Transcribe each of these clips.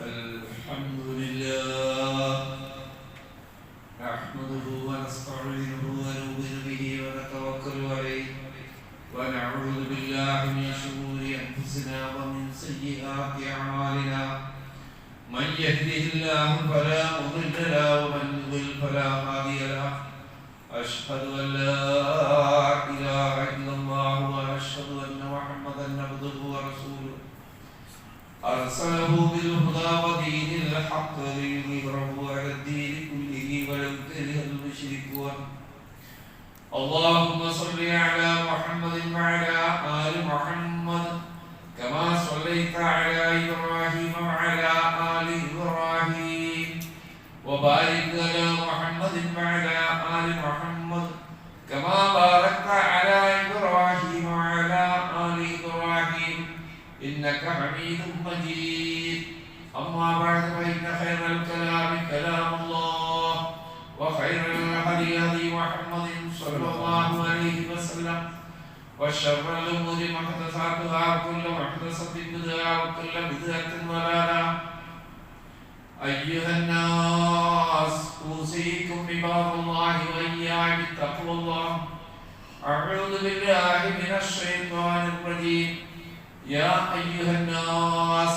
الحمد لله نحمده ونستعينه ونؤمن به ونتوكل عليه ونعوذ بالله من شرور أنفسنا ومن سيئات أعمالنا من يهده الله فلا مضل له ومن يضلل فلا هادي له أشهد أن لا إله إلا الله وأشهد أن محمدا عبده ورسوله أرسله بالهدى ودين الحق ليظهره على الدين كله ولو كره المشركون اللهم صل على محمد وعلى آل محمد كما صليت على إبراهيم وعلى آل إبراهيم وبارك على محمد وعلى آل محمد كما باركت على إبراهيم وعلى آل إبراهيم إنك حميد مجيد أما بعد فإن خير الكلام كلام الله وخير الهدي هدي محمد صلى الله عليه وسلم وشر الأمور محدثاتها وكل محدثة بدعة وكل بدعة ضلالة أيها الناس أوصيكم عباد الله وإياي بتقوى الله أعوذ بالله من الشيطان الرجيم يا أيها الناس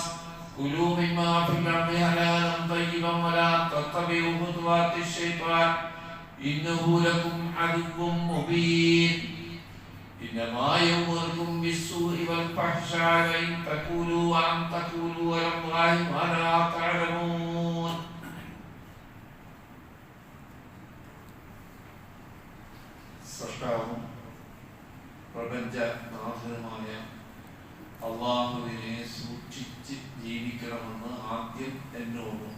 كلوا مما في الأرض حلالا طيبا ولا تتبعوا خطوات الشيطان إنه لكم عدو مبين إنما يأمركم بالسوء والفحشاء وأن تقولوا على الله ما لا تعلمون സൃഷ്ടാവും പ്രപഞ്ചനാഥനുമായ അള്ളാഹുവിനെ സൂക്ഷിച്ച് ജീവിക്കണമെന്ന് ആദ്യം എന്നോടും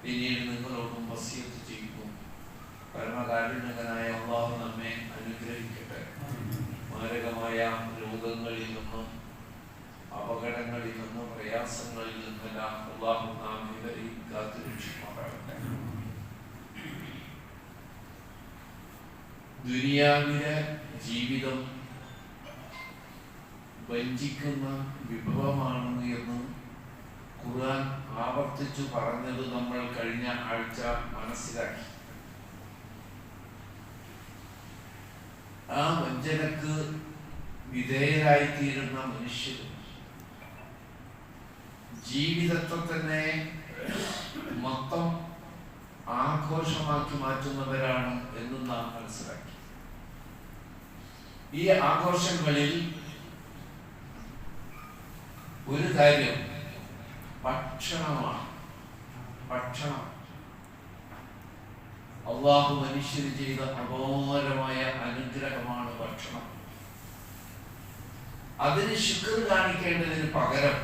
പിന്നീട് നിങ്ങളോടും വസിയത്ത് ചെയ്യുന്നു. പരമകാരുണ്യകനായ അള്ളാഹു നമ്മെ അനുഗ്രഹിക്കട്ടെ. മാരകമായ രോഗങ്ങളിൽ നിന്നും അപകടങ്ങളിൽ നിന്നും പ്രയാസങ്ങളിൽ നിന്നെല്ലാം അള്ളാഹു നാം ഇവരെയും കാത്തുരക്ഷിക്കുമാറാകട്ടെ. ദുനിയാവിലെ ജീവിതം വഞ്ചിക്കുന്ന വിഭവമാണ് എന്ന് ഖുർആൻ ആവർത്തിച്ചു പറഞ്ഞത് നമ്മൾ കഴിഞ്ഞ ആഴ്ച മനസ്സിലാക്കി. ആ വഞ്ചനക്ക് വിധേയരായിത്തീരുന്ന മനുഷ്യർ ജീവിതത്തെ തന്നെ മൊത്തം ആഘോഷമാക്കി മാറ്റുന്നവരാണ് എന്നും നാം മനസ്സിലാക്കി. ഈ ആഘോഷങ്ങളിൽ ഒരു കാര്യം ഭക്ഷണമാണ്. ഭക്ഷണം അള്ളാഹു മനുഷ്യന് ചെയ്ത അപാരമായ അനുഗ്രഹമാണ് ഭക്ഷണം. അതിന് ശുക്ർ കാണിക്കേണ്ടതിന് പകരം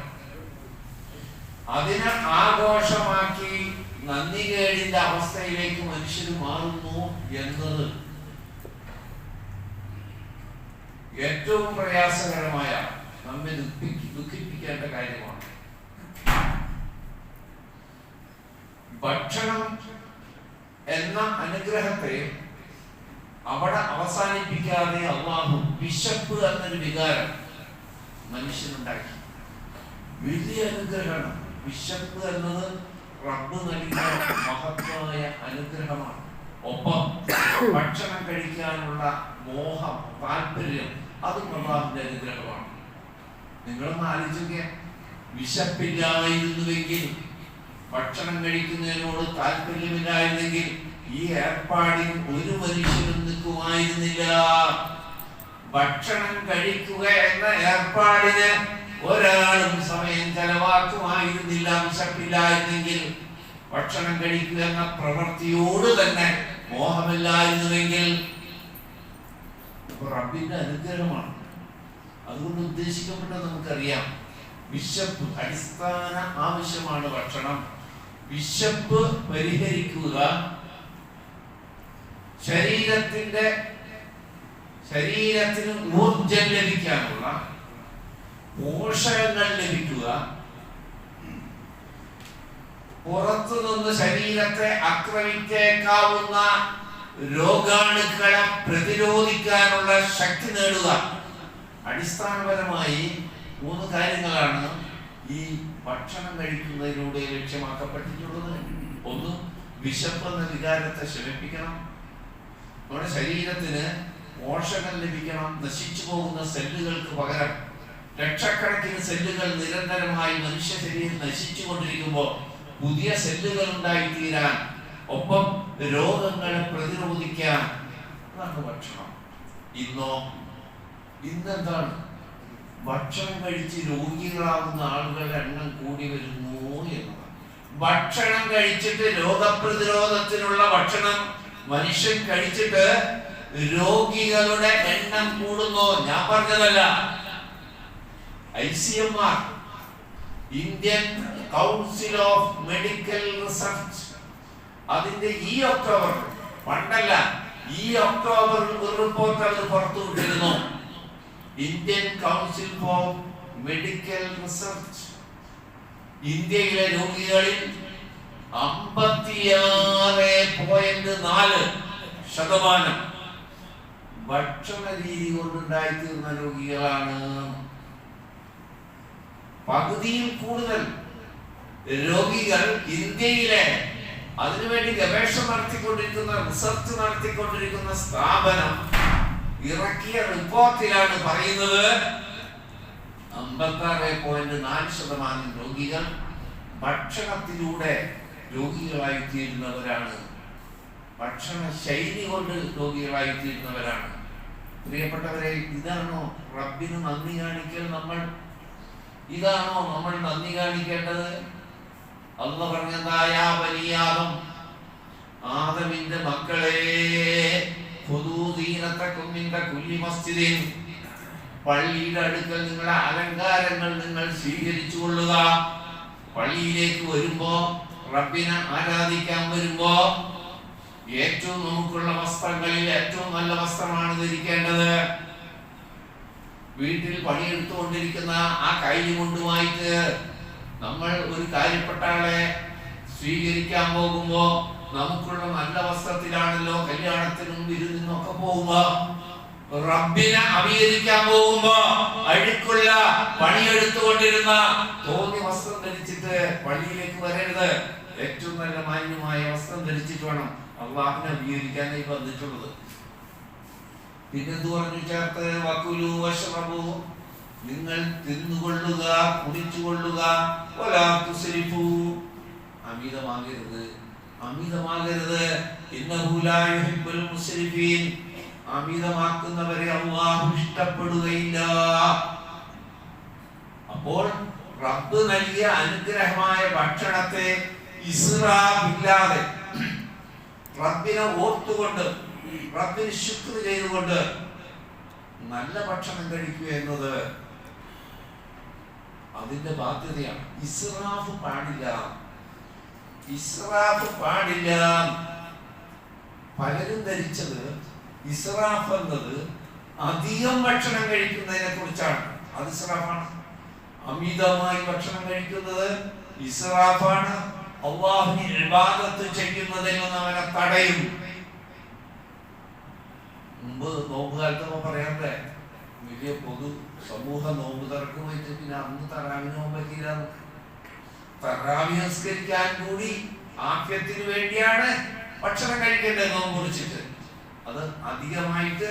അതിനെ ആഘോഷമാക്കി നന്ദികേടിന്റെ അവസ്ഥയിലേക്ക് മനുഷ്യർ മാറുന്നു എന്നത് ഏറ്റവും പ്രയാസകരമായ, നമ്മെ ദുഃഖിപ്പിക്കേണ്ട കാര്യമാണ്. ഭക്ഷണം എന്ന അനുഗ്രഹത്തെ അവിടെ അവസാനിപ്പിക്കാതെ അള്ളാഹു വിശപ്പ് എന്നൊരു വികാരം മനുഷ്യനുണ്ടാക്കി. വലിയ അനുഗ്രഹമാണ് വിശപ്പ് എന്നത്. റബ്ബ് നൽകിയ മഹത്വമായ അനുഗ്രഹമാണ്. ഒപ്പം ഭക്ഷണം കഴിക്കാനുള്ള മോഹം, താല്പര്യം, അതും അള്ളാഹുവിന്റെ അനുഗ്രഹമാണ്. നിങ്ങളൊന്ന് ആലോചിക്കുക, വിശപ്പില്ലായിരുന്നുവെങ്കിൽ, ഭക്ഷണം കഴിക്കുന്നതിനോട് താല്പര്യമില്ലായിരുന്നെങ്കിൽ ഈ ഏർപ്പാടിൽ ഒരു മനുഷ്യനും നിൽക്കുമായിരുന്നില്ല. ഭക്ഷണം കഴിക്കുക എന്ന ഏർപ്പാടിന് ഒരാളും സമയം ചെലവാക്കുമായിരുന്നില്ല. വിശപ്പില്ലായിരുന്നെങ്കിൽ, ഭക്ഷണം കഴിക്കുക എന്ന പ്രവൃത്തിയോട് തന്നെ മോഹമില്ലായിരുന്നുവെങ്കിൽ റബ്ബിന്റെ അനുഗ്രഹമാണ്. അതുകൊണ്ട് ഉദ്ദേശിക്കപ്പെട്ടത് നമുക്കറിയാം. വിശപ്പ് അടിസ്ഥാന ആവശ്യമാണ് ഭക്ഷണം. വിശപ്പ് പരിഹരിക്കുക, ശരീരത്തിന് ഊർജം ലഭിക്കാനുള്ള, പോഷകങ്ങൾ ലഭിക്കുക, പുറത്തുനിന്ന് ശരീരത്തെ ആക്രമിച്ചേക്കാവുന്ന രോഗാണുക്കളെ പ്രതിരോധിക്കാനുള്ള ശക്തി നേടുക. അടിസ്ഥാനപരമായി മൂന്ന് കാര്യങ്ങളാണ് ഈ ഭക്ഷണം കഴിക്കുന്നതിലൂടെ ലക്ഷ്യമാക്കപ്പെട്ടിട്ടുള്ളത്? ഒന്ന്, വിശപ്പെന്ന വികാരത്തെ ശമിപ്പിക്കണം. നമ്മുടെ ശരീരത്തിന് പോഷകം ലഭിക്കണം. നശിച്ചു പോകുന്ന സെല്ലുകൾക്ക് പകരം ലക്ഷക്കണക്കിന് സെല്ലുകൾ നിരന്തരമായി മനുഷ്യ ശരീരം നശിച്ചു കൊണ്ടിരിക്കുമ്പോൾ പുതിയ സെല്ലുകൾ ഉണ്ടായിത്തീരാൻ, ഒപ്പം രോഗങ്ങളെ പ്രതിരോധിക്കാൻ അതാണ് ഭക്ഷണം. ഇന്നെന്താണ്? ഭക്ഷണം കഴിച്ച് രോഗികളാകുന്ന ആളുകളുടെ എണ്ണം കൂടി വരുന്നു എന്നതാണ്. ഭക്ഷണം കഴിച്ചിട്ട് രോഗപ്രതിരോധത്തിനുള്ള ഭക്ഷണം മനുഷ്യൻ കഴിച്ചിട്ട് രോഗികളുടെ എണ്ണം കൂടുന്നു. ഞാൻ പറഞ്ഞതല്ല, ICMR, Indian Council of Medical Research, അതിന്റെ ഈ ഒക്ടോബർ, പണ്ടല്ല ഈ ഒക്ടോബർ ഒരു റിപ്പോർട്ട് അവർ പുറത്തുവിട്ടിരുന്നു. Indian Council for Medical Research ഇന്ത്യയിലെ രോഗികളിൽ 56.4% ഭക്ഷണ രീതി കൊണ്ടുണ്ടായിത്തീർന്ന രോഗികളാണ്. പകുതിയിൽ കൂടുതൽ രോഗികൾ ഇന്ത്യയിലെ അതിനുവേണ്ടി ഗവേഷണം നടത്തിക്കൊണ്ടിരിക്കുന്ന, റിസർച്ച് നടത്തിക്കൊണ്ടിരിക്കുന്ന സ്ഥാപനം ഇറക്കിയ റിപ്പോർട്ടിലാണ് പറയുന്നത് 56.4% രോഗികൾ ഭക്ഷണത്തിലൂടെ രോഗികളായി തീരുന്നവരാണ്. ഭക്ഷണ ശൈലി കൊണ്ട് രോഗികളായി തീരുന്നവരാണ്. പ്രിയപ്പെട്ടവരെ, ഇതാണോ റബ്ബിന് നന്ദി കാണിക്കൽ? ഇതാണോ നമ്മൾ നന്ദി കാണിക്കേണ്ടത്? അല്ലാഹു പറഞ്ഞതായ ബനിയാദം, ആദമിന്റെ മക്കളെ, പള്ളിയുടെ അടുക്കൽ നിങ്ങളുടെ അലങ്കാരങ്ങൾ നിങ്ങൾ സ്വീകരിച്ചു കൊള്ളുക. പള്ളിയിലേക്ക് വരുമ്പോ, റബ്ബിനെ ആരാധിക്കാൻ വരുമ്പോ ഏറ്റവും നമുക്കുള്ള വസ്ത്രങ്ങളിൽ ഏറ്റവും നല്ല വസ്ത്രമാണ് ധരിക്കേണ്ടത്. വീട്ടിൽ പണിയെടുത്തുകൊണ്ടിരിക്കുന്ന ആ കൈലി കൊണ്ടുമായിട്ട് നമ്മൾ ഒരു കാര്യപ്പെട്ട ആളെ സ്വീകരിക്കാൻ പോകുമ്പോ നമുക്കുള്ള നല്ല വസ്ത്രത്തിലാണല്ലോ കല്യാണത്തിനും വിരുന്നിനും ഒക്കെ പോകുമ്പോ. റബ്ബിനെ അഭികരിക്കാൻ പോകുമ്പോ അഴുക്കുള്ള പണിയെടുത്തുകൊണ്ടിരുന്ന തോന്നിയ വസ്ത്രം ധരിച്ചിട്ട് പള്ളിയിലേക്ക് വരരുത്. ഏറ്റവും നല്ല മാന്യമായ വസ്ത്രം ധരിച്ചിട്ട് വേണം അള്ളാഹുവിനെ അഭികരിക്കാനായി വന്നിട്ടുള്ളത്. പിന്നെന്ത് പറഞ്ഞു ചേർത്ത്? വകുലു വശ്റബു, നിങ്ങൾ തിന്നുകൊള്ളുക, കുടിച്ചുകൊള്ളുക, വലാ തുസ്രിഫു, അമിതമാകരുത്. ഇന്നഹു ലാ യുഹിബ്ബുൽ മുസ്രിഫീൻ, അമിതമാക്കുന്നവരെ അല്ലാഹു ഇഷ്ടപ്പെടുകയില്ല. അപ്പോൾ റബ്ബ് നൽകിയ അനുഗ്രഹമായ ഭക്ഷണത്തെ ഇസ്റാഫില്ലാതെ, റബ്ബിനെ ഓർത്തുകൊണ്ട്, റബ്ബിന് ശുക്ർ ചെയ്തുകൊണ്ട് നല്ല ഭക്ഷണം കഴിക്കുക എന്നത് അതിന്റെ ബാധ്യതയാണ്. ഇസ്റാഫ് പാടില്ല. പലരും ധരിച്ചത് ഇസ്റാഫ് എന്നത് അധികം ഭക്ഷണം കഴിക്കുന്നതിനെ കുറിച്ചാണ്. അത് ഇസ്റാഫാണ്. അമിതമായി ഭക്ഷണം കഴിക്കുന്നത് ഇസ്റാഫാണ്. അല്ലാഹുവിനെ ഇബാദത്ത് ചെയ്യുന്നതിൽ നിന്ന് അവനെ തടയും. മുമ്പ് നോമ്പ് കാലത്ത് പറയാതെ വലിയ പൊതു സമൂഹ നോമ്പ് തുറക്കും വെച്ച് പിന്നെ അന്ന് തറാവിന് നോമ്പ് പറ്റിയില്ല. തറാവി നിസ്കരിക്കാൻ കൂടി ആഫ്യത്തിന് വേണ്ടിയാണ് ഭക്ഷണം കഴിക്കേണ്ടത് നോമ്പ് കുറിച്ചിട്ട്. അത് അധികമായിട്ട്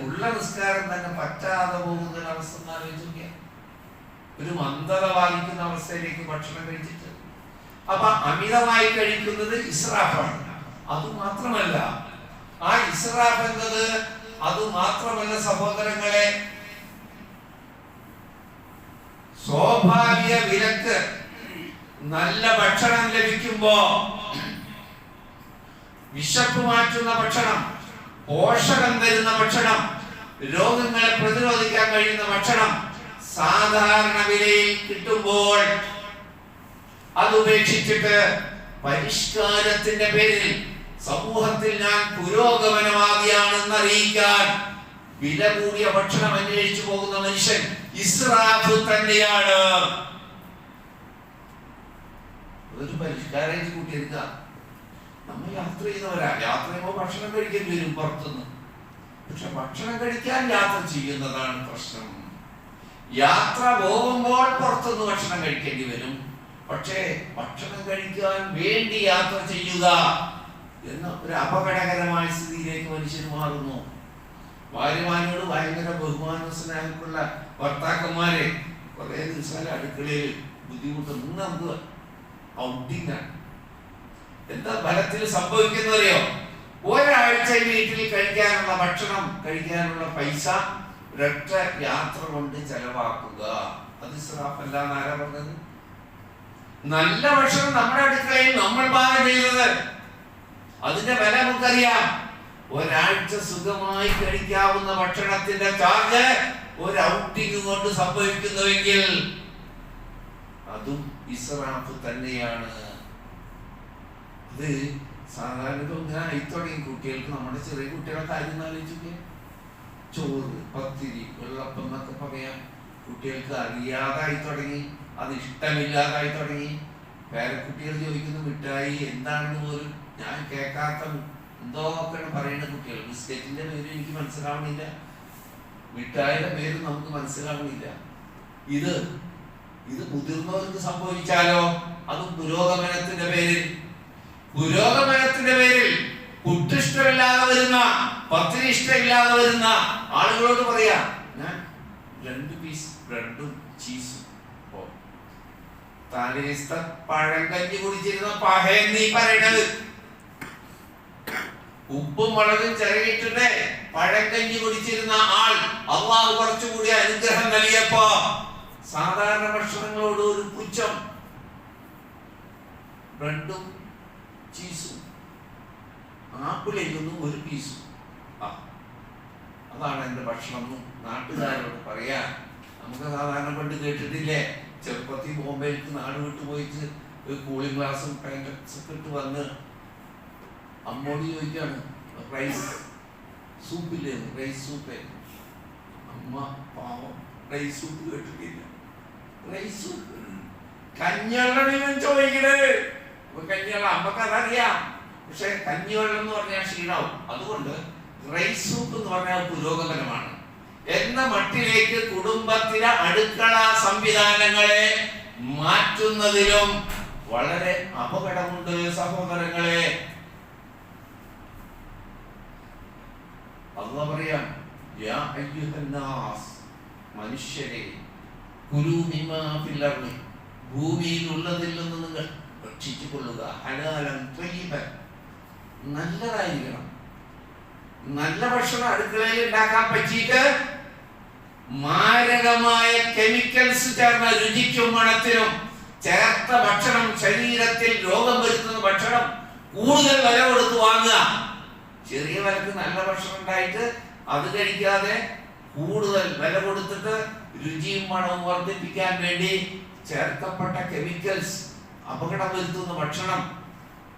ഉള്ള നിസ്കാരം തന്നെ പറ്റാതെ പോകുന്ന ഒരവസ്ഥ ആലോചിക്കുക. ഒരു മന്ദത ബാധിക്കുന്ന അവസ്ഥയിലേക്ക് ഭക്ഷണം കഴിച്ചിട്ട്. അപ്പൊ അമിതമായി കഴിക്കുന്നത് ഇസ്റാഫാണ്. അതുമാത്രമല്ല, ആ ഇസ്റാഫ് എന്നത് അതുമാത്രമല്ല സഹോദരങ്ങളെ, സ്വാഭാവിക വിലക്ക്. നല്ല ഭക്ഷണം ലഭിക്കുമ്പോ, വിശപ്പ് മാറ്റുന്ന ഭക്ഷണം, പോഷകം തരുന്ന ഭക്ഷണം, രോഗങ്ങളെ പ്രതിരോധിക്കാൻ കഴിയുന്ന ഭക്ഷണം സാധാരണ വിലയിൽ കിട്ടുമ്പോൾ അത് ഉപേക്ഷിച്ചിട്ട് പരിഷ്കാരത്തിന്റെ പേരിൽ സമൂഹത്തിൽ ഞാൻ പുരോഗമനവാദിയാണെന്ന് അറിയിക്കാൻ വില കൂടിയ ഭക്ഷണം അന്വേഷിച്ചു പോകുന്ന മനുഷ്യൻ ഇസ്റാഫ് തന്നെയാണ്. അതൊരു പരിഷ്കാരം കൂട്ടിയെടുക്കുക. നമ്മൾ യാത്ര ചെയ്യുന്നവരാ, യാത്ര ചെയ്യുമ്പോൾ ഭക്ഷണം കഴിക്കേണ്ടി വരും പുറത്തുനിന്ന്. പക്ഷെ ഭക്ഷണം കഴിക്കാൻ യാത്ര ചെയ്യുന്നതാണ് പ്രശ്നം. യാത്ര പോകുമ്പോൾ പുറത്തുനിന്ന് ഭക്ഷണം കഴിക്കേണ്ടി വരും. പക്ഷേ ഭക്ഷണം കഴിക്കാൻ വേണ്ടി യാത്ര ചെയ്യുക എന്ന ഒരു അപകടകരമായ സ്ഥിതിയിലേക്ക് മനുഷ്യൻ മാറുന്നു. ഭാര്യമാരോട് ഭയങ്കര ബഹുമാന സ്നേഹമുള്ള ഭർത്താക്കന്മാരെ കുറെ ദിവസം അടുക്കളയിൽ ബുദ്ധിമുട്ടും നമുക്ക് ഔട്ടിങ്ങാണ്. എന്താ ഫലത്തിൽ സംഭവിക്കുന്നറിയോ? ഒരാഴ്ച വീട്ടിൽ കഴിക്കാനുള്ള ഭക്ഷണം കഴിക്കാനുള്ള പൈസ ഒരൊറ്റ യാത്ര കൊണ്ട് ചെലവാക്കുക. അത് ഇസ്രാഫല്ല എന്നാരാ പറഞ്ഞത്? നല്ല ഭക്ഷണം നമ്മുടെ അടുക്കളയിൽ നമ്മൾ പാകം ചെയ്തത്, അതിന്റെ വില നമുക്കറിയാം. ഒരാഴ്ച സുഖമായി കഴിക്കാവുന്ന ഭക്ഷണത്തിന്റെ ചാർജ് ഒരു ഔട്ടിങ് കൊണ്ട് സംഭവിക്കുന്നുവെങ്കിൽ അതും ഇസ്രാഫ് തന്നെയാണ്. അത് സാധാരണ തുടങ്ങിയ കുട്ടികൾക്ക്, നമ്മുടെ ചെറിയ കുട്ടികളെ കാര്യം ആലോചിക്കുക. ചോറ്, പത്തിരി, വെള്ളപ്പം എന്നൊക്കെ പറയാം. കുട്ടികൾക്ക് അറിയാതായി തുടങ്ങി, അത് ഇഷ്ടമില്ലാതായി തുടങ്ങി. പേരക്കുട്ടികൾ ചോദിക്കുന്ന മിഠായി എന്താണെന്ന് പോലും ഞാൻ കേൾക്കാത്ത എന്തോക്കെയാണ് പറയുന്ന കുട്ടികൾ. ബിസ്ക്കറ്റിന്റെ പേര് എനിക്ക് മനസ്സിലാവണില്ല, മിഠായിയുടെ പേര് നമുക്ക് മനസ്സിലാവണില്ല. ഇത് മുതിർന്നവർക്ക് സംഭവിച്ചാലോ? അത് പുരോഗമനത്തിന്റെ പേരിൽ ഫുഡ് ഇഷ്ടമില്ലാതെ വരുന്ന, പത്തിന് ഇഷ്ടമില്ലാതെ വരുന്ന ആളുകളോട് പറയാ, ഞാൻ 2 പീസ് ബ്രെഡും ചീസും. തലേസ്ത പഴം കഞ്ഞി കുടിച്ചിരുന്ന പഹയൻ നീ പറയണത്. ഉപ്പും മുളകും ചിരകിട്ടിട്ട് പഴം കഞ്ഞി കുടിച്ചിരുന്ന ആൾ അള്ളാഹു കുറച്ചുകൂടി അനുഗ്രഹം നൽകിയപ്പോ സാധാരണ ഭക്ഷണങ്ങളോട് ഒരു പുച്ഛം. ബ്രെഡും ചീസും, ആപ്പിളിൽ ഒരു പീസും, അതാണ് എൻ്റെ ഭക്ഷണം എന്ന് നാട്ടുകാരോട് പറയാ. നമുക്ക് സാധാരണ പണ്ട് കേട്ടിട്ടില്ലേ, ചെറുപ്പത്തിൽ ബോംബെയിലേക്ക് നാട് വിട്ടു പോയിട്ട് ഒരു കൂളിംഗ് ഗ്ലാസും പാൻറ്റൊക്കെ ഇട്ട് വന്ന് അമ്മോട് ചോദിക്കാണ്, റൈസ് സൂപ്പില്ലേ, റൈസ് സൂപ്പ്. അമ്മ പാവം റൈസ് സൂപ്പ് കേട്ടിട്ടില്ല. റൈസ് സൂപ്പ് കഞ്ഞിവെള്ളം ചോദിക്കണേ. കഞ്ഞിവെള്ളം അമ്മക്ക് അതറിയാം, പക്ഷെ കഞ്ഞിവെള്ളം എന്ന് പറഞ്ഞാൽ ക്ഷീണാവും. അതുകൊണ്ട് റൈസ് സൂപ്പ് എന്ന് പറഞ്ഞാൽ പുരോഗമനമാണ് എന്ന മട്ടിലേക്ക് കുടുംബത്തിലെ അടുക്കള സംവിധാനങ്ങളെ മാറ്റുന്നതിലും വളരെ അപകടമുണ്ട് സഹോദരങ്ങളെ. അല്ലാഹു പറയാം, യാ അയ്യുഹന്നാസ്, മനുഷ്യരെ, കുലൂ മിമ്മാ ഫിൽ അർളി, ഭൂമിയിൽ ഉള്ളതിൽ നിന്ന് നിങ്ങൾ ഭക്ഷിച്ചു കൊള്ളുക. ഹലാലൻ ത്വയ്യിബൻ, നല്ലതായിരിക്കണം. നല്ല ഭക്ഷണം അടുക്കളയിൽ ഉണ്ടാക്കാൻ പറ്റിയിട്ട് മാരകമായ കെമിക്കൽസ് ചേർന്ന രുചിക്കും മണത്തിനും ചേർത്ത ഭക്ഷണം, ശരീരത്തിൽ രോഗം വരുത്തുന്ന ഭക്ഷണം കൂടുതൽ വില കൊടുത്ത് വാങ്ങുക. ചെറിയ വിലക്ക് നല്ല ഭക്ഷണം ഉണ്ടായിട്ട് അത് കഴിക്കാതെ കൂടുതൽ വില കൊടുത്തിട്ട് രുചിയും മണവും വർദ്ധിപ്പിക്കാൻ വേണ്ടി ചേർക്കപ്പെട്ട കെമിക്കൽസ്, അപകടം വരുത്തുന്ന ഭക്ഷണം.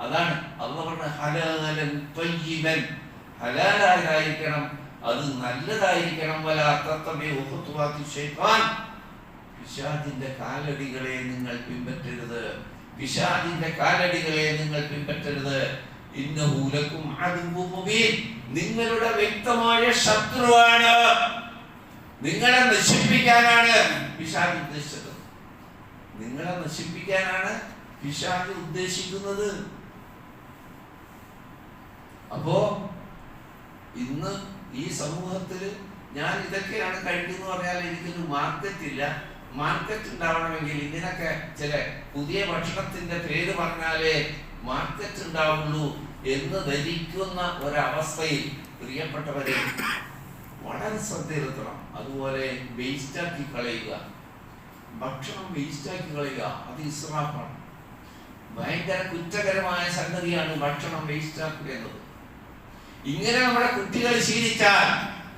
അതാണ് അല്ലാഹു പറഞ്ഞ ഹലാലൻ ത്വയ്യിബൻ, ഹലാലായിരിക്കണം, അത് നല്ലതായിരിക്കണം. വലാ തത്തബിഉ ഖുതുവാതി ശൈത്താൻ, പിശാചിന്റെ കാലടികളെ നിങ്ങൾ പിൻപറ്റരുത്. പിശാചിന്റെ കാലടികളെ നിങ്ങൾ പിൻപറ്റരുത്. ഇന്നഹു ലക്കും അദുവ്വുൻ മുബീൻ, നിങ്ങളുടെ വ്യക്തമായ ശത്രുവാണ്. നിങ്ങളെ നശിപ്പിക്കാനാണ് പിശാച് ഉദ്ദേശിച്ചത്. നിങ്ങളെ നശിപ്പിക്കാനാണ് പിശാച് ഉദ്ദേശിക്കുന്നത്. അപ്പോ ഇന്ന് ഈ സമൂഹത്തിൽ ഞാൻ ഇതൊക്കെയാണ് കഴിക്കുന്നത് പറഞ്ഞാൽ എനിക്കൊരു മാർക്കറ്റ് ഇല്ല. മാർക്കറ്റ് ഉണ്ടാവണമെങ്കിൽ ഇങ്ങനൊക്കെ ചില പുതിയ ഭക്ഷണത്തിന്റെ പേര് പറഞ്ഞാലേ മാർക്കറ്റ് ഉണ്ടാവുള്ളൂ എന്ന് ധരിക്കുന്ന ഒരവസ്ഥയിൽ പ്രിയപ്പെട്ടവരെ വളരെ ശ്രദ്ധയിരുത്തണം. അതുപോലെ വേസ്റ്റാക്കി കളയുക, ഭക്ഷണം വേസ്റ്റാക്കി കളയുക, അത് ഇസ്രാഫാണ്. ഭയങ്കര കുറ്റകരമായ സംഗതിയാണ് ഭക്ഷണം വേസ്റ്റാക്കുക എന്നത്. ഇങ്ങനെ നമ്മുടെ കുട്ടികൾ ശീലിച്ചാൽ,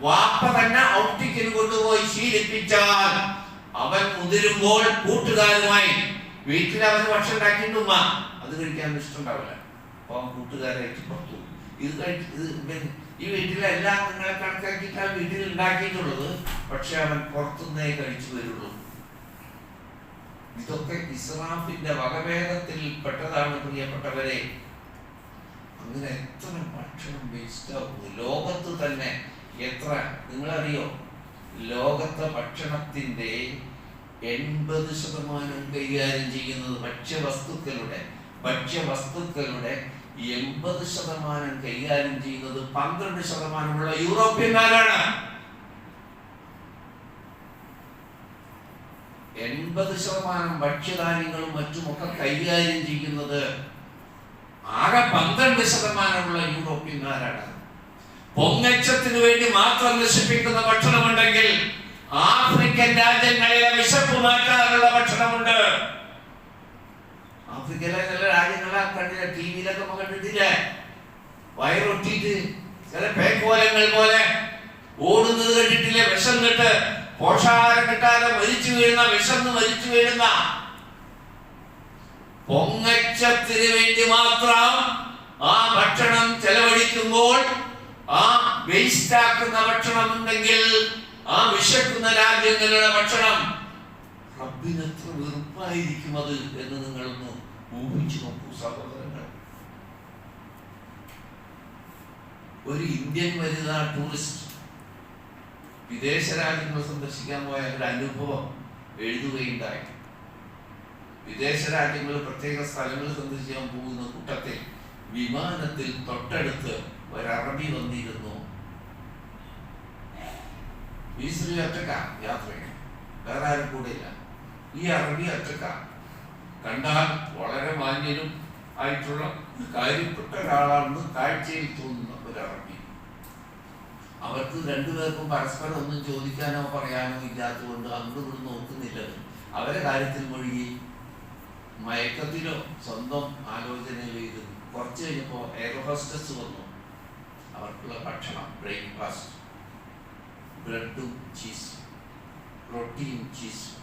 വാപ്പ തന്നെ ഔട്ടിക്കിന് കൊണ്ടുപോയി ശീലിപ്പിച്ചാൽ, അവൻ മുതിരുമ്പോൾ കൂട്ടുകാരുമായി വീട്ടിൽ അവൻ ഭക്ഷണം ഉണ്ടാക്കിയിട്ടുമ്മ അത് കഴിക്കാൻ ഇഷ്ടമുണ്ടാവില്ല. അപ്പൊ അവൻ കൂട്ടുകാരായിട്ട് പുറത്തു. ഈ വീട്ടിലെ എല്ലാം നിങ്ങളെ കണക്കാക്കിയിട്ടാണ് വീട്ടിൽ ഉണ്ടാക്കിയിട്ടുള്ളത്, പക്ഷെ അവൻ പുറത്തുനിന്നേ കഴിച്ചു വരുള്ളൂ. ഇതൊക്കെ ഇസ്രാഫിന്റെ വകഭേദത്തിൽ പെട്ടതാണ് പ്രിയപ്പെട്ടവരെ. അങ്ങനെ എത്ര ഭക്ഷണം വേസ്റ്റ് ആകുന്നു ലോകത്ത് തന്നെ. എത്ര നിങ്ങളറിയോ, ലോകത്തെ ഭക്ഷണത്തിന്റെ 80% കൈകാര്യം ചെയ്യുന്നത് ഭക്ഷ്യവസ്തുക്കളുടെ 80% കൈകാര്യം ചെയ്യുന്നത് 12% യൂറോപ്യന്മാരാണ്. 80% ഭക്ഷ്യധാന്യങ്ങളും മറ്റുമൊക്കെ കൈകാര്യം ചെയ്യുന്നത് ആകെ 12% യൂറോപ്യന്മാരാണ്. പൊങ്ങച്ചത്തിന് വേണ്ടി മാത്രം നശിപ്പിക്കുന്ന ഭക്ഷണമുണ്ടെങ്കിൽ ആഫ്രിക്കൻ രാജ്യങ്ങളിലെ വിശപ്പ് മാറ്റാനുള്ള ഭക്ഷണമുണ്ട്. ആഫ്രിക്കയിലെ ചില രാജ്യങ്ങളെ കണ്ടില്ല, ടിവിയിലൊക്കെ കണ്ടിട്ടില്ലേ, വയറൊട്ടിയിട്ട് ചില പേക്കോലങ്ങൾ പോലെ ഓടുന്നത് കണ്ടിട്ടില്ലേ? വിഷം കിട്ട് പോഷാഹാരം കിട്ടാതെ മരിച്ചു വീഴുന്ന, വിശന്ന് മരിച്ചു വീഴുന്ന, പൊങ്ങച്ചത്തിന് വേണ്ടി മാത്രം ആ ഭക്ഷണം ചെലവഴിക്കുമ്പോൾ ആ വേസ്റ്റ് ആക്കുന്ന ഭക്ഷണം ഉണ്ടെങ്കിൽ ആ വിശക്കുന്ന രാജ്യങ്ങളുടെ ഭക്ഷണം റബ്ബിനെത്ര വെറുപ്പായിരിക്കും അത് എന്ന് നിങ്ങളൊന്ന് ഊഹിച്ചു നോക്കൂ സഹോദരങ്ങൾ. ഒരു ഇന്ത്യൻ വനിതാ ടൂറിസ്റ്റ് വിദേശ രാജ്യങ്ങൾ സന്ദർശിക്കാൻ പോയ ഒരു അനുഭവം എഴുതുകയുണ്ടായി. വിദേശ രാജ്യങ്ങൾ പ്രത്യേക സ്ഥലങ്ങൾ സന്ദർശിക്കാൻ പോകുന്ന കൂട്ടത്തിൽ വിമാനത്തിൽ തൊട്ടടുത്ത് ഒരു അറബി വന്നിരുന്നു. ഈ സ്ത്രീ ഒറ്റക്ക യാത്ര ചെയ്യണം, വേറെ ആരും കൂടെ ഇല്ല. ഈ അറബി ഒറ്റക്ക, കണ്ടാൽ വളരെ മാന്യനും ആയിട്ടുള്ള കാര്യപ്പെട്ട ഒരാളാണെന്ന് കാഴ്ചയിൽ തോന്നുന്ന ഒരു അറബി. അവർക്ക് രണ്ടുപേർക്കും പരസ്പരം ഒന്നും ചോദിക്കാനോ പറയാനോ ഇല്ലാത്തതുകൊണ്ട് അങ്ങോട്ട് ഇവിടെ നോക്കുന്നില്ലത്. അവരെ കാര്യത്തിൽ മുഴുകി മയക്കത്തിലോ സ്വന്തം ആലോചനയിലോ ഇരുന്നു. കുറച്ച് കഴിഞ്ഞപ്പോൾ എയർ ഹോസ്റ്റസ് വന്നു. അവർക്കുള്ള ഭക്ഷണം ബ്രേക്ക്ഫാസ്റ്റ്, ബ്രെഡും ചീസും, റൊട്ടിയും ചീസും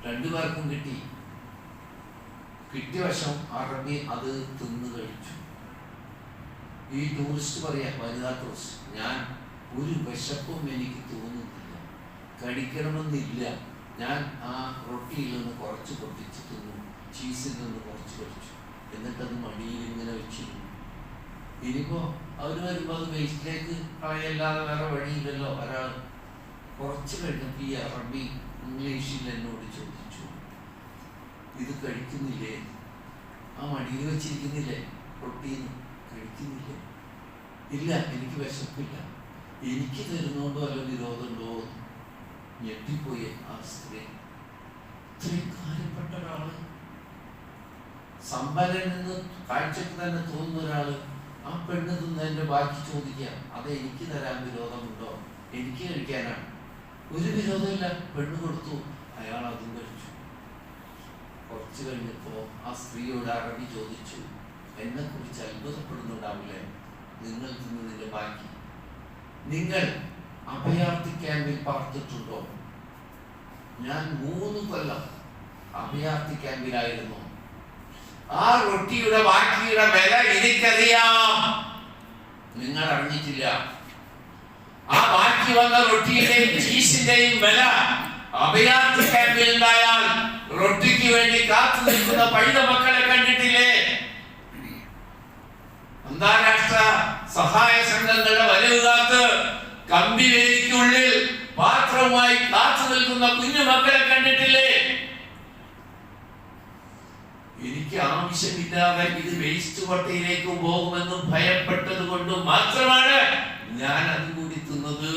രണ്ടുപേർക്കും കിട്ടി. കിട്ടിയ വശം അറബി അത് തിന്നു കഴിച്ചു. ഈ ടൂറിസ്റ്റ് പറയാ, വനിതാ ടൂറിസ്റ്റ്, ഞാൻ ഒരു വിശപ്പും എനിക്ക് തോന്നുന്നില്ല, കഴിക്കണമെന്നില്ല, ഞാൻ ആ റൊട്ടിയിൽ നിന്ന് കുറച്ച് പൊട്ടിച്ച് തിന്നു, ചീസിൽ നിന്ന് കുറച്ച് കഴിച്ചു, എന്നിട്ടത് മടിയിൽ ഇങ്ങനെ വെച്ചിരുന്നു. ഇനിയിപ്പോ അവർ വരുമ്പോ അത് വേസ്റ്റിലേക്ക് കളയല്ലാതെ വേറെ വഴിയില്ലല്ലോ. ഒരാൾ കുറച്ച് കഴിഞ്ഞപ്പോൾ ഈ അറബി ഇംഗ്ലീഷിൽ എന്നോട് ചോദിച്ചു, ഇത് കഴിക്കുന്നില്ലേ? ആ മടിയിൽ വെച്ചിരിക്കുന്നില്ലേ റൊട്ടീന്ന്? കഴിക്കുന്നില്ലേ? ഇല്ല, എനിക്ക് വിശപ്പില്ല. എനിക്ക് തരുന്നോണ്ടോ വല്ല വിരോധമുണ്ടോ? ഞെട്ടിപ്പോയി ആ സ്ത്രീ. ഇത്രയും കാര്യപ്പെട്ട ഒരാള്, സമ്പന്നൻ നിന്ന് കാഴ്ചക്ക് തന്നെ തോന്നുന്ന ഒരാള് ആ പെണ്ണ് തിന്നതിന്റെ ബാക്കി ചോദിക്കുക, അത് എനിക്ക് തരാൻ വിരോധമുണ്ടോ? എനിക്ക് കഴിക്കാനാണ്. ഒരു വിരോധമില്ല, പെണ്ണ് കൊടുത്തു, അയാൾ അതും കഴിച്ചു. കുറച്ച് കഴിഞ്ഞപ്പോ ആ സ്ത്രീയോട് അറബി ചോദിച്ചു, എന്നെ കുറിച്ച് അത്ഭുതപ്പെടുന്നുണ്ടാവില്ലേ നിങ്ങൾ തിന്നതിന്റെ ബാക്കി? നിങ്ങൾ അഭയാർത്ഥി ക്യാമ്പിൽ പാർത്തിട്ടുണ്ടോ? ഞാൻ 3 കൊല്ലം അഭയാർത്ഥി ക്യാമ്പിലായിരുന്നു. ആ റൊട്ടിയുടെ ബാക്കിയുടെ വില എനിക്കറിയാം, നിങ്ങൾ അറിഞ്ഞിട്ടില്ല. ആ ബാക്കി വന്ന റൊട്ടിയുടെയും ചീസിന്റെയും വില അഭയാർത്ഥി ക്യാമ്പിൽ ഉണ്ടായാൽ റൊട്ടിക്ക് വേണ്ടി കാത്തു നിൽക്കുന്ന പൈത മക്കളെ കണ്ടിട്ടില്ലേ? അന്താരാഷ്ട്ര സഹായ സംഘങ്ങളുടെ വരവ് കാത്ത് കമ്പിവേലിക്കുള്ളിൽ പാത്രവുമായി കാത്തു നിൽക്കുന്ന കുഞ്ഞു മക്കളെ കണ്ടിട്ടില്ലേ? എനിക്ക് ആവശ്യമില്ലാതെ ഇത് വേസ്റ്റ് കൊട്ടയിലേക്ക് പോകുമെന്ന് ഭയപ്പെട്ടത് കൊണ്ട് മാത്രമാണ് ഞാൻ അത് കൂടി തിന്നത്.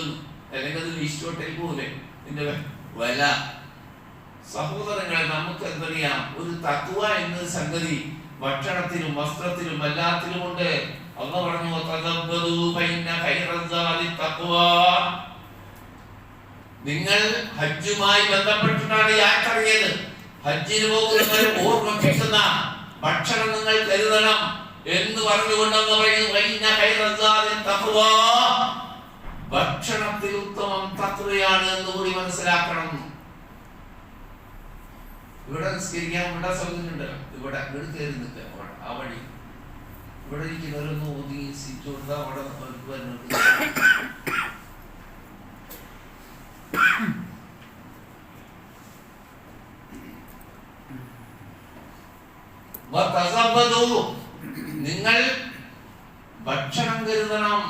അല്ലെങ്കിൽ അത് വേസ്റ്റ് കൊട്ടയിൽ പോലെ ഇതിന്റെ വില. സഹോദരങ്ങളെ, നമുക്ക് എന്തറിയാം, ഒരു തഖ്വ എന്ന സംഗതി ഭക്ഷണത്തിലും വസ്ത്രത്തിലും എല്ലാത്തിലും ഉണ്ട്. അല്ലാഹു പറഞ്ഞു, നിങ്ങൾ ഹജ്ജുമായി ബന്ധപ്പെട്ടിട്ടാണ് യാത്ര ചെയ്തത്. ഹജ്ജിന് പോകുന്നവർ ഓർമ്മിപ്പിക്കുന്ന ഭക്ഷണം നിങ്ങൾ കരുതണം എന്ന് പറഞ്ഞുകൊണ്ടെന്ന് പറയുന്നു. ഭക്ഷണത്തിൽ ഉത്തമം തഖ്വയാണ് എന്ന് കൂടി മനസ്സിലാക്കണം. ഇവിടെ നിസ്കരിക്കാൻ ഇവിടെ സൗകര്യമുണ്ടല്ലോ, ഇവിടെ കയറി നിൽക്കുക, ആ വഴി ഇവിടെ ഇരിക്കുന്നവരൊന്ന് ഒതുങ്ങി സീറ്റ് കൊടുത്താൽ അവിടെ വരുന്നുണ്ട്. നിങ്ങൾ ഭക്ഷണം കരുതണം.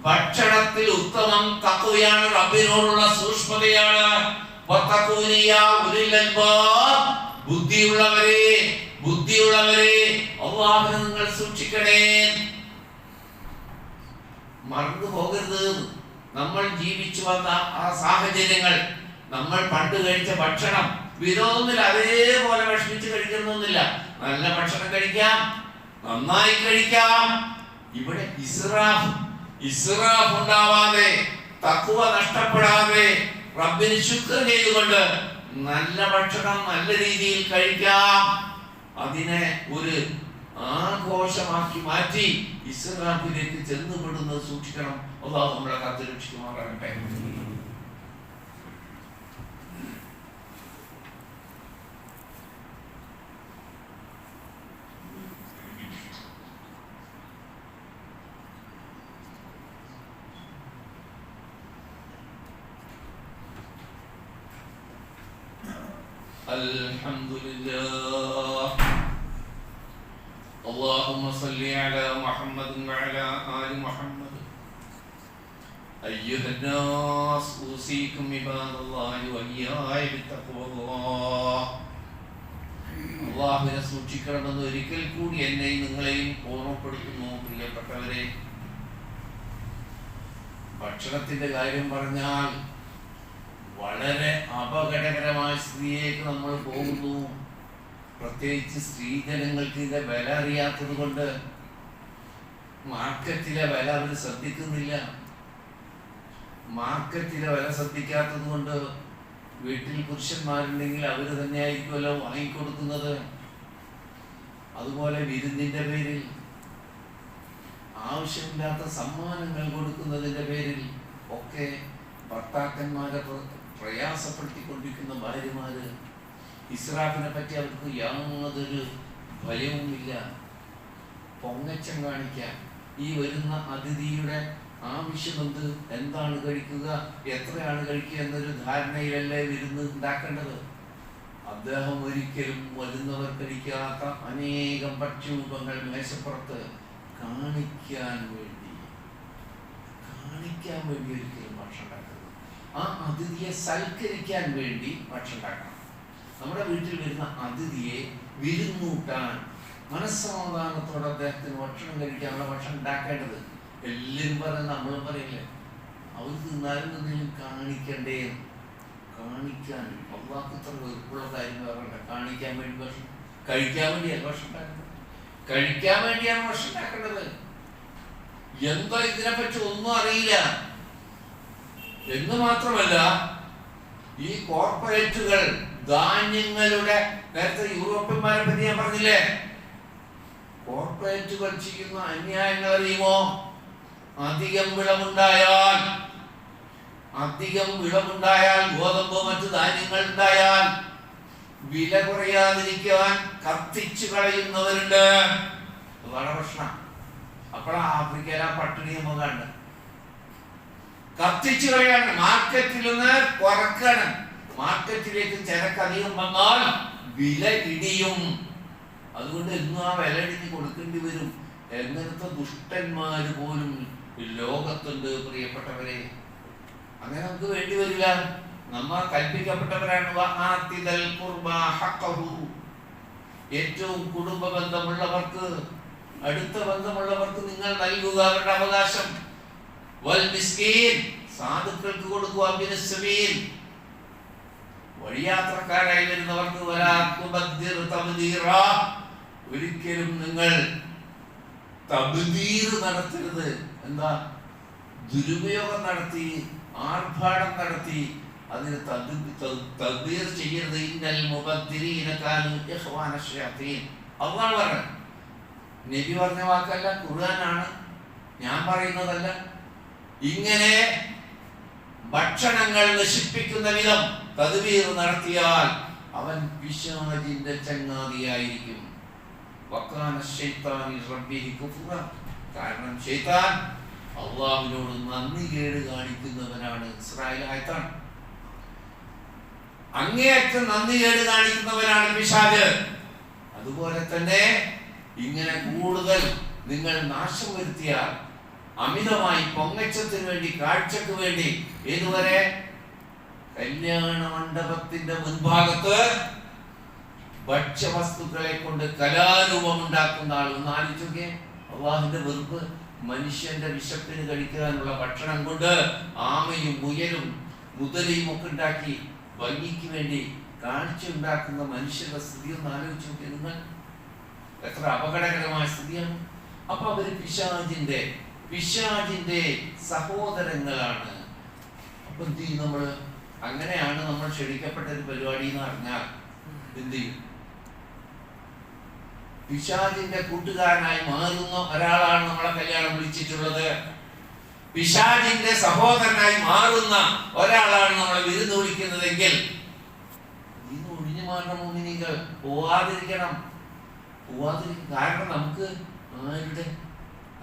ഭക്ഷണത്തിൽ ഉത്തമം തഖ്വയാണ്, റബ്ബിനോടുള്ള സൂക്ഷ്മതയാണ്. ബുദ്ധിയുള്ളവരെ അല്ലാഹുവിനെ നിങ്ങൾ സൂക്ഷിക്കണേ. മറന്നു പോകരുത്. നമ്മൾ ജീവിച്ചു വന്ന ആ സാഹചര്യങ്ങൾ, നമ്മൾ പണ്ട് കഴിച്ച ഭക്ഷണം വിരോധമൊന്നുമില്ല, അതേപോലെ വിഷമിച്ച് കഴിക്കണമെന്നില്ല. നല്ല ഭക്ഷണം കഴിക്കാം, നന്നായി കഴിക്കാം. ഇവിടെ ഇസ്റാഫ് ഉണ്ടാവാതെ, തഖ്വ നഷ്ടപ്പെടാതെ, റബ്ബിന് ശുക്ർ ചെയ്തുകൊണ്ട് നല്ല ഭക്ഷണം നല്ല രീതിയിൽ കഴിക്കാം. അതിനെ ഒരു ആഘോഷമാക്കി മാറ്റി ഇസ്റാഫിലേക്ക് ചെന്നുപെടുന്നത് സൂക്ഷിക്കണം. അല്ലാഹു നമ്മളെ കാത്തുരക്ഷിക്കുമാറാകട്ടെ. Alhamdulillah. Allahumma salli ala Muhammad wa ala ali Muhammad. Ayyuhan nas, usikum ibadallahi wa iyaya bittaqwallah. അല്ലാഹുവിനെ സൂക്ഷിക്കണമെന്ന് ഒരിക്കൽ കൂടി എന്നെയും നിങ്ങളെയും ഓർമ്മപ്പെടുത്തുന്നു. പ്രിയപ്പെട്ടവരെ, ഭക്ഷണത്തിന്റെ കാര്യം പറഞ്ഞാൽ വളരെ അപകടകരമായ സ്ഥിതിയിലേക്ക് നമ്മൾ പോകുന്നു. പ്രത്യേകിച്ച് സ്ത്രീജനങ്ങൾക്ക് ഇതിന്റെ വില അറിയാത്തത് കൊണ്ട് മാർക്കറ്റിലെ വില അവർ ശ്രദ്ധിക്കുന്നില്ല. മാർക്കറ്റിലെ വില ശ്രദ്ധിക്കാത്തത് കൊണ്ട് വീട്ടിൽ പുരുഷന്മാരുണ്ടെങ്കിൽ അവർ തന്നെയായിരിക്കുമല്ലോ വാങ്ങിക്കൊടുക്കുന്നത്. അതുപോലെ വിരുന്നിന്റെ പേരിൽ ആവശ്യമില്ലാത്ത സമ്മാനങ്ങൾ കൊടുക്കുന്നതിന്റെ പേരിൽ ഒക്കെ ഭർത്താക്കന്മാരെ പ്രയാസപ്പെടുത്തിക്കൊണ്ടിരിക്കുന്ന ഭാര്യമാര്. ഇസ്രാഫിനെ പറ്റി അവർക്ക് യാതൊരു ഭയവുമില്ല. പൊങ്ങച്ചം കാണിക്കാൻ ഈ വരുന്ന അതിഥിയുടെ ആവശ്യമെന്ത്, എന്താണ് കഴിക്കുക, എത്രയാണ് കഴിക്കുക എന്നൊരു ധാരണയിലല്ലേ വിരുന്ന് ഉണ്ടാക്കേണ്ടത്. അദ്ദേഹം ഒരിക്കലും വരുന്നവർ കഴിക്കാത്ത അനേകം ഭക്ഷ്യരൂപങ്ങൾ മേശപ്പുറത്ത് കാണിക്കാൻ വേണ്ടി ഒരിക്കലും ഭക്ഷണം ഉണ്ടാക്കരുത്. ആ അതിഥിയെ സൽക്കരിക്കാൻ വേണ്ടി ഭക്ഷണം ഉണ്ടാക്കണം. നമ്മുടെ വീട്ടിൽ വരുന്ന അതിഥിയെ വിരുന്നൂട്ടാൻ മനസ്സമാധാനത്തോടെ അദ്ദേഹത്തിന് ഭക്ഷണം കഴിക്കാനുള്ള ഭക്ഷണം ഉണ്ടാക്കേണ്ടത്. എല്ലാവരും പറയുന്നത് നമ്മളും പറയില്ലേ, അവർ തിന്നാലും എന്തെങ്കിലും കാണിക്കണ്ടേ. കാണിക്കാൻ അള്ളാഹ് ഇത്ര വെറുപ്പുള്ള കാര്യം പറയണ്ട. കാണിക്കാൻ വേണ്ടി ഭക്ഷണം, കഴിക്കാൻ വേണ്ടിയല്ല ഭക്ഷണം ഉണ്ടാക്കുന്നത്, കഴിക്കാൻ വേണ്ടിയാണ് ഭക്ഷണം ഉണ്ടാക്കേണ്ടത്. എന്തോ ഇതിനെപ്പറ്റി ഒന്നും അറിയില്ല എന്ന് മാത്രമല്ല, ഈ കോർപ്പറേറ്റുകൾ ധാന്യങ്ങളുടെ, നേരത്തെ യൂറോപ്യന്മാരെ പറ്റി ഞാൻ പറഞ്ഞില്ലേ, കോർപ്പറേറ്റുകൾ ചെയ്യുന്ന അന്യായങ്ങൾ അറിയുമോ? അധികം വിളവുണ്ടായാൽ ഗോതമ്പ് മറ്റു ധാന്യങ്ങൾ ഉണ്ടായാൽ വില കുറയാതിരിക്കാൻ കത്തിച്ചു കളയുന്നവരുണ്ട്. വളരെ പ്രശ്നം. അപ്പോഴാ ആഫ്രിക്കയിലെ പട്ടിണി നമുക്ക് കത്തിച്ചു കളയാണ്. മാർക്കറ്റിൽ നിന്ന് കുറക്കണം. മാർക്കറ്റിലേക്ക് ചരക്ക് അധികം വന്നാൽ വില ഇടിയും. അതുകൊണ്ട് എന്നും ആ വില ഇടിഞ്ഞ് കൊടുക്കേണ്ടി വരും. എങ്ങനത്തെ ദുഷ്ടന്മാര് പോലും ലോകത്തുണ്ട് പ്രിയപ്പെട്ടവരെ. അങ്ങനെ നമുക്ക് വേണ്ടി വരില്ല. നമ്മൾ കൽപ്പിക്കപ്പെട്ടവരാണ്. ഏറ്റവും കുടുംബ ബന്ധമുള്ളവർക്ക്, അടുത്ത ബന്ധമുള്ളവർക്ക് നിങ്ങൾ നൽകുക അവരുടെ അവകാശം. സാധുക്കൾക്ക് കൊടുക്കുക. വഴിയാത്രക്കാരായി വരുന്നവർക്ക് ഒരിക്കലും നിങ്ങൾ തബ്ദീർ നടത്തരുത്. എന്താ? ദുരുപയോഗം നടത്തി, ആർഭാടം നടത്തി അതിന് തദ്ബീർ ചെയ്യരുത്. ഇന്നൽ മുബദ്ദിരീന കാനൂ ഇഖ്വാന ശയാത്തീൻ. അല്ലാഹു പറഞ്ഞു. നബി പറഞ്ഞ വാക്കല്ല, ഖുർആനാണ്, ഞാൻ പറയുന്നതല്ല. ഇങ്ങനെ ഭക്ഷണങ്ങൾ നശിപ്പിക്കുന്ന വിധം തദ്ബീർ നടത്തിയാൽ അവൻ പിശാചിന്റെ ചങ്ങാതിയായിരിക്കും. വക്കാന ശൈത്താനി റബ്ബിഹി കുഫ്റ. കാരണം ശൈത്താൻ അല്ലാഹുവിനോട് നന്ദികേട് കാണിക്കുന്നവനാണ്. ഇസ്രായേൽ ആയത്താണ്. അങ്ങേയറ്റം നന്ദികേട് കാണിക്കുന്നവനാണ് പിശാച്. അതുപോലെ തന്നെ ഇങ്ങനെ കൂടുതൽ നിങ്ങൾ നാശം വരുത്തിയാൽ, അമിതമായി പൊങ്ങച്ചത്തിന് വേണ്ടി, കാഴ്ചക്ക് വേണ്ടി, ഇതുവരെ കല്യാണ മണ്ഡപത്തിന്റെ മുൻഭാഗത്ത് ഭക്ഷ്യവസ്തുക്കളെ കൊണ്ട് കലാരൂപം ഉണ്ടാക്കുന്ന ആൾ. ഒന്ന് ആലോചിച്ചോക്കെ, അള്ളാഹുവിന്റെ വെറുപ്പ്. മനുഷ്യന്റെ വിശപ്പിന് കഴിക്കാനുള്ള ഭക്ഷണം കൊണ്ട് ആമയും മുയലും മുതലയും ഒക്കെ ഉണ്ടാക്കി ഭംഗിക്ക് വേണ്ടി കാഴ്ച ഉണ്ടാക്കുന്ന മനുഷ്യരുടെ സ്ഥിതി ഒന്ന് ആലോചിച്ച് നോക്കിയാൽ നിങ്ങൾ, എത്ര അപകടകരമായ സ്ഥിതിയാണ്. അപ്പൊ അവര് പിശാചിന്റെ സഹോദരങ്ങളാണ്. അപ്പൊ എന്ത് ചെയ്യും നമ്മള്? അങ്ങനെയാണ് നമ്മൾ ക്ഷണിക്കപ്പെട്ട ഒരു പരിപാടി എന്ന് പറഞ്ഞാൽ എന്ത് ചെയ്യും? പിശാചിന്റെ കൂട്ടുകാരനായി മാറുന്ന ഒരാളാണ് നമ്മളെ കല്യാണം വിളിച്ചിട്ടുള്ളത്. പിശാചിന്റെ സഹോദരനായി മാറുന്ന ഒരാളാണ് നമ്മളെ വിരുന്ന് വിളിക്കുന്നതെങ്കിൽ ഇന്ന് ഒഴിഞ്ഞു മാറുന്ന മുഅ്മിനീങ്ങൾ പോവാതിരിക്കണം. കാരണം നമുക്ക്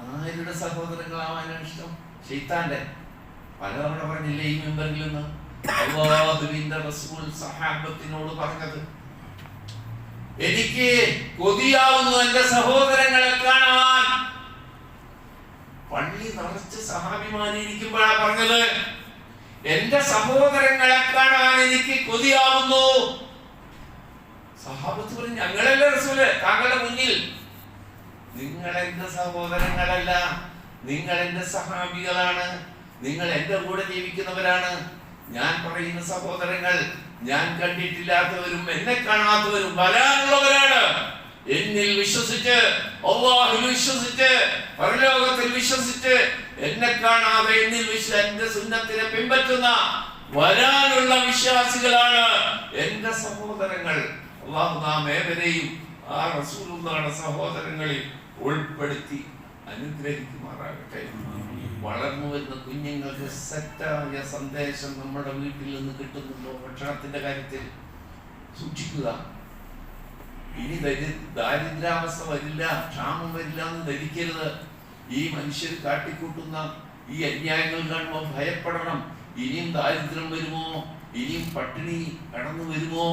ആരുടെ സഹോദരങ്ങളാവാനാണ് ഇഷ്ടം? ശൈത്താന്റെ. പലതവണ പറഞ്ഞില്ലേ ഈ മെമ്പറിൽ നിന്ന് അല്ലാഹുവിന്റെ റസൂൽ സഹാബത്തിനോട് പറഞ്ഞത്, എനിക്ക് കൊതിയാവുന്നു എന്റെ സഹോദരങ്ങളെ കാണാൻ. പള്ളി നിറച്ച് സഹാബിമാരിയ്ക്കുമ്പോഴാണ് പറഞ്ഞത്, എന്റെ സഹോദരങ്ങളെ കാണാൻ എനിക്ക് കൊതിയാവുന്നു. സഹാബത്ത് പറഞ്ഞു, ഞങ്ങളല്ലേ റസൂല് താങ്കളുടെ മുന്നിൽ? നിങ്ങൾ എന്റെ സഹോദരങ്ങളല്ല, നിങ്ങൾ എന്റെ സഹാബികളാണ്, നിങ്ങൾ എന്റെ കൂടെ ജീവിക്കുന്നവരാണ്. ഞാൻ പറയുന്ന സഹോദരങ്ങൾ ഞാൻ കണ്ടിട്ടില്ലാത്തവരും എന്നെ കാണാത്തവരും വരാനുള്ളവരാണ്. എന്നിൽ വിശ്വസിച്ച്, അല്ലാഹുവിൽ വിശ്വസിച്ച്, പരലോകത്തിൽ വിശ്വസിച്ച്, എന്നെ കാണാതെ എന്നിൽ എന്റെ സുന്നത്തിനെ പിൻപറ്റുന്ന വരാനുള്ള വിശ്വാസികളാണ് എന്റെ സഹോദരങ്ങൾ. അല്ലാഹു നാം ഏവരെയും ആ റസൂലുള്ളാഹിയുടെ സഹോദരങ്ങളിൽ ഉൾപ്പെടുത്തി അനുഗ്രഹിക്കുമാറാകട്ടെ. വളർന്നു വരുന്ന കുഞ്ഞുങ്ങൾക്ക് സെറ്റായ സന്ദേശം നമ്മുടെ വീട്ടിൽ നിന്ന് കിട്ടുന്നുണ്ടോ? ഭക്ഷണത്തിന്റെ കാര്യത്തിൽ സൂക്ഷിക്കുക. ഇനി ദാരിദ്ര്യാവസ്ഥ വരില്ല, ക്ഷാമം വരില്ല എന്ന് ധരിക്കരുത്. ഈ മനുഷ്യർ കാട്ടിക്കൂട്ടുന്ന ഈ അന്യായങ്ങൾ കാണുമ്പോൾ ഭയപ്പെടണം. ഇനിയും ദാരിദ്ര്യം വരുമോ, ഇനിയും പട്ടിണി കടന്നു വരുമോ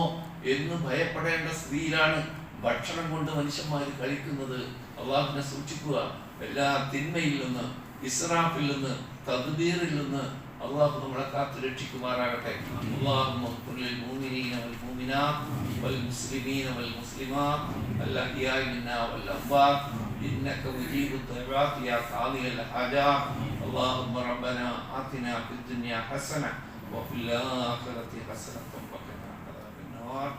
എന്ന് ഭയപ്പെടേണ്ട സ്ത്രീയിലാണ് ഭക്ഷണം കൊണ്ട് മനുഷ്യന്മാർ കഴിക്കുന്നത്. അള്ളാഹുവിനെ സൂക്ഷിക്കുക. എല്ലാ തിന്മയിൽ നിന്ന്, ഇസ്രാഫിൽ നിന്ന്, തദ്ബീറിൽ നിന്ന് അള്ളാഹു നമ്മളെ കാത്തു രക്ഷിക്കുമാറാകട്ടെ. അല്ലാഹുമ്മ ഗ്ഫിർ ലിൽ മുഅ്മിനീന വൽ മുഅ്മിനാത്ത് വൽ മുസ്ലിമീന വൽ മുസ്ലിമാത്ത് അൽ-അഹ്യാഇ മിന്നാ വൽ അംവാത്ത് ഇന്നക മുജീബുദ് ദഅവാതി യാ ഖാദിയൽ ഹാജാത്ത്. അല്ലാഹുമ്മ റബ്ബനാ ആതിനാ ഫിദ് ദുനിയാ ഹസന വഫിൽ ആഖിറതി ഹസനതൻ വഖിനാ അദാബൻ നാർ.